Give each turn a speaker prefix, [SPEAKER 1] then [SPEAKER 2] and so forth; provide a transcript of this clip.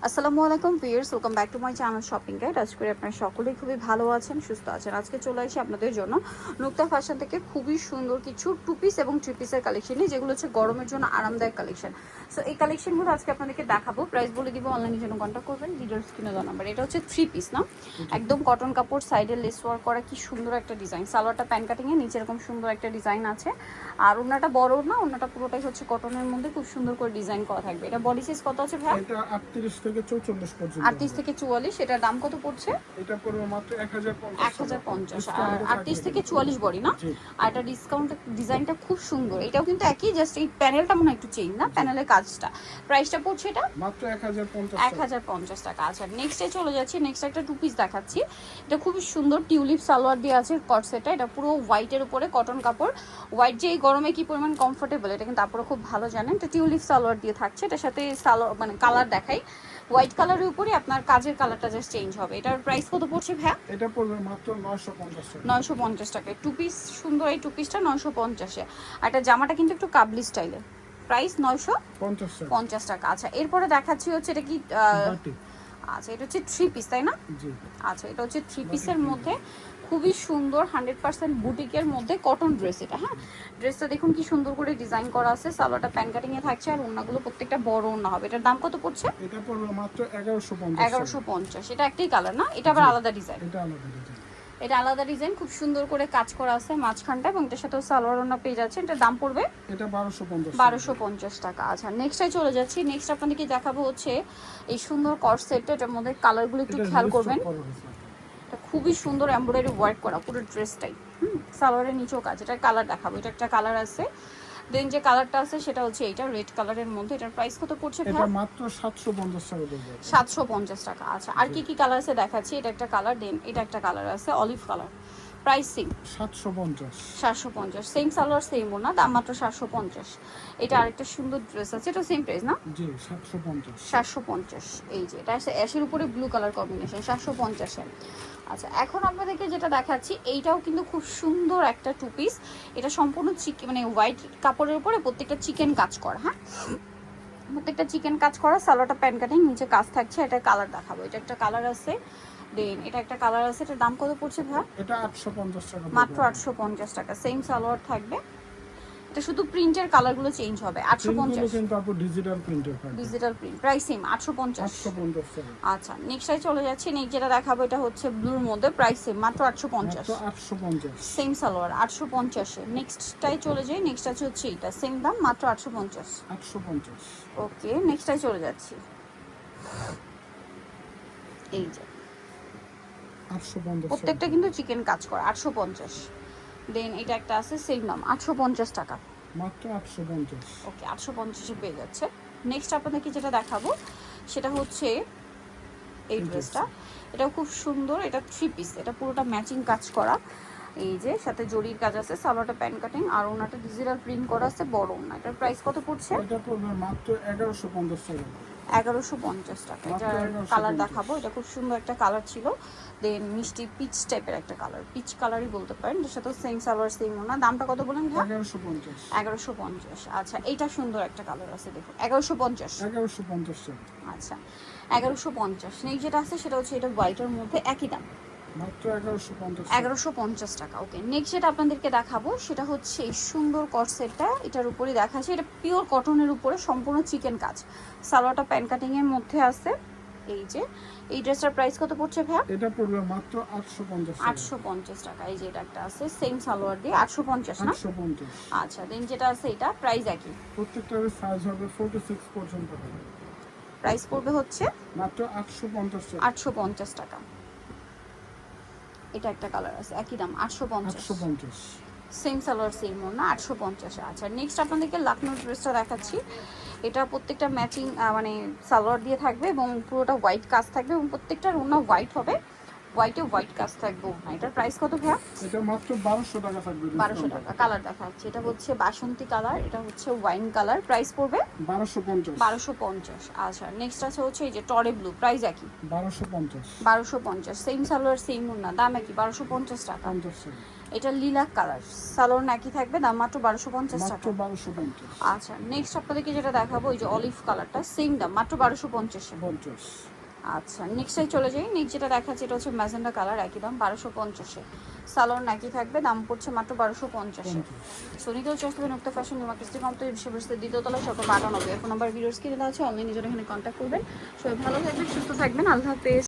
[SPEAKER 1] আসসালামু আলাইকুম viewers, welcome back to my channel shopping guide. আজ করে আপনারা সকলেই খুবই ভালো আছেন, সুস্থ আছেন। আজকে চলে আসি আপনাদের জন্য নুক্তা ফ্যাশন থেকে খুবই সুন্দর কিছু টু পিস এবং থ্রি পিসের কালেকশন নিয়ে, যেগুলো হচ্ছে গরমের জন্য আরামদায়ক কালেকশন। সো এই কালেকশনগুলো আজকে আপনাদেরকে দেখাবো, প্রাইস বলে দিব, অনলাইনের জন্য কন্ট্যাক্ট করবেন, ভিডিওর স্ক্রিনে দেওয়া নাম্বার। এটা হচ্ছে থ্রি পিস না, একদম কটন কাপড়, সাইডে লেস ওয়ার্ক করা, কি সুন্দর একটা ডিজাইন। সালোয়ারটা প্যান কাটিংয়ে, নিচে এরকম সুন্দর একটা ডিজাইন আছে। আর ওনাটা বড় না, ওনাটা পুরোটাই হচ্ছে কটনের মধ্যে খুব সুন্দর করে ডিজাইন করা থাকবে। এটা বডি সাইজ কত আছে ভাই?
[SPEAKER 2] এটা 38 থেকে 44 পর্যন্ত।
[SPEAKER 1] 38 থেকে 44। এটার দাম কত পড়ছে?
[SPEAKER 2] এটা পড়বে মাত্র 1050
[SPEAKER 1] আর 38 থেকে 44 বডি না। আর এটা ডিসকাউন্ট ডিজাইনটা খুব সুন্দর। এটাও কিন্তু একই, জাস্ট এই প্যানেলটা মনে হয় একটু চেঞ্জ না, প্যানেলের কাজটা। প্রাইসটা পড়ছে এটা
[SPEAKER 2] মাত্র
[SPEAKER 1] 1050 টাকা। আচ্ছা, নেক্সটে চলে যাচ্ছি। নেক্সট একটা টু পিস দেখাচ্ছি। এটা খুবই সুন্দর টিউলিপ সালোয়ার দিয়ে আছে কটসেটটা। এটা পুরো হোয়াইটের উপরে কটন কাপড়। হোয়াইট যে এই গরমে কি পরিমাণ কমফোর্টেবল, এটা কিন্তু আপনারা খুব ভালো জানেন। এটা টিউলিপ সালোয়ার দিয়ে থাকছে। এটার সাথে সালোয়ার মানে কালার দেখাই, হোয়াইট কালারের উপরে আপনার কাজের কালারটা জাস্ট চেঞ্জ হবে। এটার প্রাইস কত পড়ছে ভাইয়া?
[SPEAKER 2] এটা পড়বে মাত্র 950 টাকা।
[SPEAKER 1] 950 টাকায় টু পিস। সুন্দর এই টু পিসটা 950-এ। আর এটা জামাটা কিন্তু একটু কাবলি স্টাইলে। প্রাইস 950 টাকা। আচ্ছা, এরপরে দেখাচ্ছি হচ্ছে এটা কি আচ্ছা, এটা হচ্ছে থ্রি পিস তাই না?
[SPEAKER 2] জি।
[SPEAKER 1] আচ্ছা, এটা হচ্ছে থ্রি পিসের মধ্যে খুবই সুন্দর 100% বুটিকের মধ্যে কটন ড্রেস। এটা হ্যাঁ, ড্রেসটা দেখুন কি সুন্দর করে ডিজাইন করা আছে। সালোয়ারটা প্যান কাটিং এ থাকছে, আর ওন্নাগুলো প্রত্যেকটা বড় ওন্না হবে। এটার দাম কত পড়ছে?
[SPEAKER 2] এটা পড়বে মাত্র 1150।
[SPEAKER 1] 1150। এটা একটাই কালার না, এটা আবার আলাদা ডিজাইন।
[SPEAKER 2] এটা আলাদা ডিজাইন।
[SPEAKER 1] এটা আলাদা ডিজাইন, খুব সুন্দর করে কাজ করা আছে মাঝখানটা, এবং এটার সাথে সালোয়ার ওন্না পেয়ে যাচ্ছে। এটার দাম পড়বে
[SPEAKER 2] এটা 1250।
[SPEAKER 1] 1250 টাকা। আচ্ছা, নেক্সটে চলে যাচ্ছি। নেক্সট আপনাদেরকে দেখাবো হচ্ছে এই সুন্দর কট সেটটা। এটার মধ্যে কালারগুলো একটু খেয়াল করবেন। এটা খুবই সুন্দর এমব্রয়ডারি ওয়ার্ক করা পুরো ড্রেসটাই। সালোয়ারের নিচেও কাজ। এটার কালার দেখাবো। এটা একটা কালার আছে, দেন যে কালারটা আছে সেটা হচ্ছে এইটা রেড কালারের মধ্যে। এটার প্রাইস কত পড়ছে ভাই?
[SPEAKER 2] এটা মাত্র 750 টাকা পড়বে।
[SPEAKER 1] 750 টাকা। আচ্ছা, আর কি কি কালার আছে দেখাচ্ছি। এটা একটা কালার, দেন এটা একটা কালার আছে olive colour. Price same 750। Same salwar same ওনা, দাম মাত্র 750। এটা আরেকটা সুন্দর ড্রেস আছে, এটা সেম প্রাইস না?
[SPEAKER 2] জি, 750।
[SPEAKER 1] 750। এই যে এটা আছে অ্যাশের উপরে ব্লু কালার কম্বিনেশন, 750-এ। আচ্ছা, এখন আপনাদেরকে যেটা দেখাচ্ছি, এইটাও কিন্তু খুব সুন্দর একটা টু পিস। এটা সম্পূর্ণ মানে হোয়াইট কাপড়ের উপরে প্রত্যেকটা চিকেন কাজ করা। হ্যাঁ, প্রত্যেকটা চিকেন কাজ করা। সালোয়ারটা প্যান কাটিং, নিচে কাজ থাকছে। এটা কালার দেখাবো। এটা একটা কালার আছে, দেন এটা একটা কালার আছে। এটার দাম কত পড়ছে ভাই?
[SPEAKER 2] এটা 850 টাকা।
[SPEAKER 1] মাত্র 850 টাকা। সেম সালোয়ার থাকবে, এটা শুধু প্রিন্টের কালারগুলো চেঞ্জ হবে। 850
[SPEAKER 2] কিন্তু আপু ডিজিটাল প্রিন্টের থাকবে।
[SPEAKER 1] Digital print. প্রাইস সেম 850
[SPEAKER 2] টাকা।
[SPEAKER 1] আচ্ছা, নেক্সটে চলে যাচ্ছি। নেক্সট যেটা দেখাবো এটা হচ্ছে ব্লুর মধ্যে। প্রাইস সেম মাত্র 850।
[SPEAKER 2] 850।
[SPEAKER 1] সেম সালোয়ার 850-এ। নেক্সটটাই চলে যাই। নেক্সট আছে হচ্ছে এটা, সেম দাম মাত্র 850। ওকে, নেক্সটটাই চলে যাচ্ছি। এই যে
[SPEAKER 2] 850
[SPEAKER 1] প্রত্যেকটা কিন্তু চিকেন কাজ করা, 850। দেন এটা একটা আছে সেম দাম 850 টাকা।
[SPEAKER 2] মাত্র 850।
[SPEAKER 1] ওকে, 850-এ পেয়ে যাচ্ছে। নেক্সট আপনাদেরকে যেটা দেখাবো সেটা হচ্ছে এই ড্রেসটা। এটাও খুব সুন্দর। এটা থ্রি পিস, এটা পুরোটা ম্যাচিং কাজ করা। এই যে সাথে জরির কাজ আছে, সালোয়ারটা প্যান কাটিং, আর ওনাটা ডিজিটাল প্রিন্ট করা আছে বড় ওনা। এটার প্রাইস কত পড়ছে?
[SPEAKER 2] এটা পড়বে মাত্র 1150 টাকা।
[SPEAKER 1] 1150 টাকা। এটার কালার দেখাবো। এটা খুব সুন্দর একটা কালার ছিল, দেন মিষ্টি পিচ টাইপের একটা কালার, পিচ কালারই বলতে পারেন। এর সাথে সেম সালোয়ার সেম ওনা। দামটা কত বলেন ভাই? 1150। আচ্ছা, এইটা সুন্দর একটা কালার আছে, দেখুন 1150
[SPEAKER 2] টাকা।
[SPEAKER 1] আচ্ছা, 1150। নেক্সট যেটা আছে সেটা হচ্ছে এটা হোয়াইটের মধ্যে, একই দাম
[SPEAKER 2] মাত্র
[SPEAKER 1] 1150 টাকা। ওকে, নেক্সট যেটা আপনাদেরকে দেখাবো সেটা হচ্ছে এই সুন্দর কট সেটটা। এটার উপরে দেখাচ্ছে, এটা পিওর কটনের উপরে সম্পূর্ণ চিকেন কাজ। সালোয়ারটা প্যান কাটিং এর মধ্যে আছে। এই যে এই ড্রেসটার প্রাইস কত পড়ছে ভাইয়া?
[SPEAKER 2] এটা পড়বে মাত্র 850
[SPEAKER 1] টাকা। এই যে এটা একটা আছে সেম সালোয়ার দিয়ে, 850 না?
[SPEAKER 2] 850।
[SPEAKER 1] আচ্ছা, দেন যেটা আছে এটা প্রাইস একই।
[SPEAKER 2] প্রত্যেকটার সাইজ হবে 46 পর্যন্ত।
[SPEAKER 1] প্রাইস পড়বে হচ্ছে
[SPEAKER 2] মাত্র 850 টাকা।
[SPEAKER 1] 850 টাকা। এটা একটা কালার আছে, একই দাম 850। সেম সালোয়ার সেম ওনা, 850। আচ্ছা, নেক্সট আপনাদেরকে লাকনো ড্রেসটা দেখাচ্ছি। এটা প্রত্যেকটা ম্যাচিং মানে সালোয়ার দিয়ে থাকবে, এবং পুরোটা হোয়াইট কাজ থাকবে, এবং প্রত্যেকটার ওনা হোয়াইট হবে, হোয়াইটে হোয়াইট কাজ থাকবে ওনা। এটার প্রাইস কত ভাইয়া?
[SPEAKER 2] এটা মাত্র 1200 টাকা থাকবে।
[SPEAKER 1] 1200 টাকা। কালার দেখাচ্ছি, এটা হচ্ছে বাসন্তী কালার, এটা হচ্ছে ওয়াইন কালার। প্রাইস পড়বে 1250। আচ্ছা, নেক্সট আছে হচ্ছে এই যে টরে ব্লু। প্রাইস একই
[SPEAKER 2] 1250।
[SPEAKER 1] 1250। সেম সালোয়ার সেম ওনা, দাম একই 1250 টাকা। এটা লিলাক কালার, সালোয়ার একই থাকবে, দাম মাত্র 1250
[SPEAKER 2] মাত্র
[SPEAKER 1] টাকা।
[SPEAKER 2] 1250।
[SPEAKER 1] আচ্ছা নেক্সট আপনাদেরকে যেটা দেখাবো ওই যে অলিভ কালারটা, সেম দাম মাত্র 1250 এ।
[SPEAKER 2] 50।
[SPEAKER 1] আচ্ছা নেক্সটে চলে যাই। নেক্সট যেটা দেখাচ্ছি এটা হচ্ছে ম্যাজেন্ডা কালার, একই দাম 1250 এ। সালোয়ার একই থাকবে, দাম পড়ছে মাত্র 1250 এ। সোনিতেও চলে আসবে নুক্তা ফ্যাশন নিউ মার্কেট কমপ্লিট বিশ্ববিদ্যালয়ের দ্বিতীয় তলায়, সকল 98 ফোন নাম্বার ভিডিওস কিনে দেওয়া আছে, অনলাইনে জন্য এখানে কন্ট্যাক্ট করবেন। সবাই ভালো থাকবেন, সুস্থ থাকবেন, আল্লাহ হাফেজ।